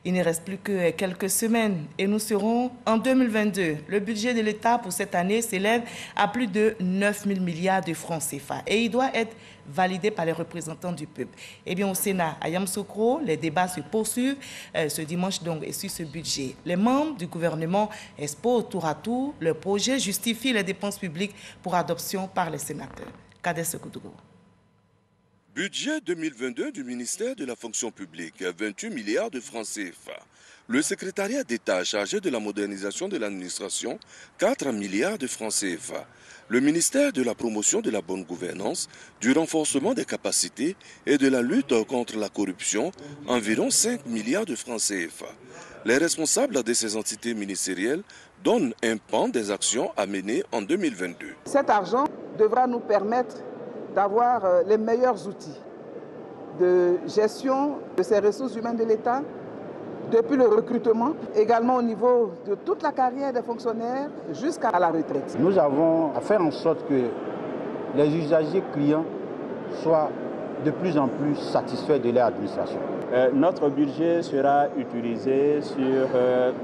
Il ne reste plus que quelques semaines et nous serons en 2022. Le budget de l'État pour cette année s'élève à plus de 9 000 milliards de francs CFA et il doit être validé par les représentants du peuple. Eh bien, au Sénat, à Yamoussoukro, les débats se poursuivent ce dimanche donc et sur ce budget. Les membres du gouvernement exposent tour à tour le projet justifie les dépenses publiques pour adoption par les sénateurs. Kader Sekoudougou. Budget 2022 du ministère de la fonction publique, 28 milliards de francs CFA. Le secrétariat d'État chargé de la modernisation de l'administration, 4 milliards de francs CFA. Le ministère de la promotion de la bonne gouvernance, du renforcement des capacités et de la lutte contre la corruption, environ 5 milliards de francs CFA. Les responsables de ces entités ministérielles donnent un pan des actions à mener en 2022. Cet argent devra nous permettre d'avoir les meilleurs outils de gestion de ces ressources humaines de l'État, depuis le recrutement, également au niveau de toute la carrière des fonctionnaires jusqu'à la retraite. Nous avons à faire en sorte que les usagers clients soient de plus en plus satisfaits de leur administration. Notre budget sera utilisé sur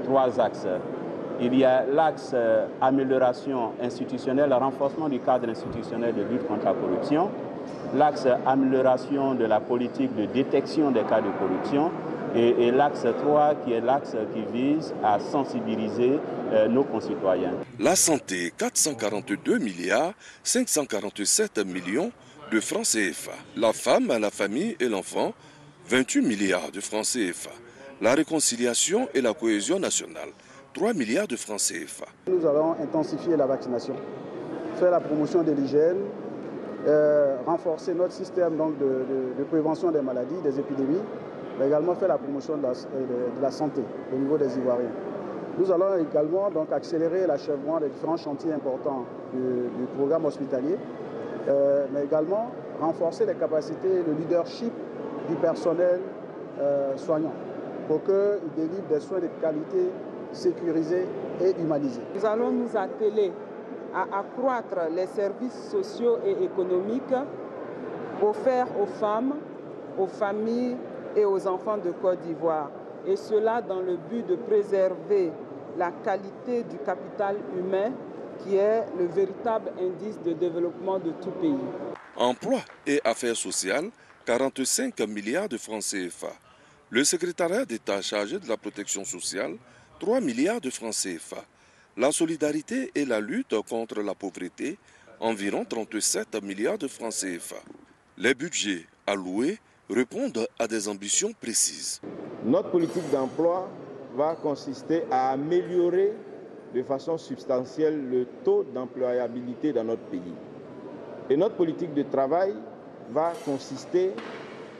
3 axes. Il y a l'axe amélioration institutionnelle, renforcement du cadre institutionnel de lutte contre la corruption, l'axe amélioration de la politique de détection des cas de corruption et l'axe 3 qui est l'axe qui vise à sensibiliser nos concitoyens. La santé, 442 milliards 547 millions de francs CFA. La femme, la famille et l'enfant, 28 milliards de francs CFA. La réconciliation et la cohésion nationale, 3 milliards de francs CFA. Nous allons intensifier la vaccination, faire la promotion de l'hygiène, renforcer notre système donc, de prévention des maladies, des épidémies, mais également faire la promotion de la santé au niveau des Ivoiriens. Nous allons également donc, accélérer l'achèvement des différents chantiers importants du programme hospitalier, mais également renforcer les capacités de leadership du personnel soignant pour qu'il délivre des soins de qualité sécurisés et humanisés. Nous allons nous atteler à accroître les services sociaux et économiques offerts aux femmes, aux familles et aux enfants de Côte d'Ivoire. Et cela dans le but de préserver la qualité du capital humain qui est le véritable indice de développement de tout pays. Emploi et affaires sociales, 45 milliards de francs CFA. Le secrétariat d'État chargé de la protection sociale, 3 milliards de francs CFA. La solidarité et la lutte contre la pauvreté, environ 37 milliards de francs CFA. Les budgets alloués répondent à des ambitions précises. Notre politique d'emploi va consister à améliorer de façon substantielle le taux d'employabilité dans notre pays. Et notre politique de travail va consister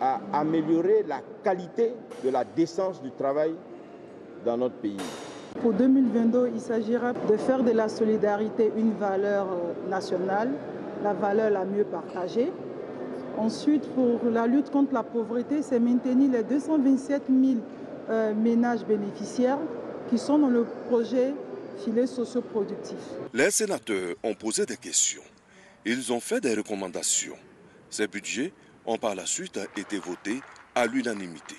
à améliorer la qualité de la décence du travail dans notre pays. Pour 2022, il s'agira de faire de la solidarité une valeur nationale, la valeur la mieux partagée. Ensuite, pour la lutte contre la pauvreté, c'est maintenir les 227 000 ménages bénéficiaires qui sont dans le projet filet socio-productif. Les sénateurs ont posé des questions. Ils ont fait des recommandations. Ces budgets ont par la suite été votés à l'unanimité.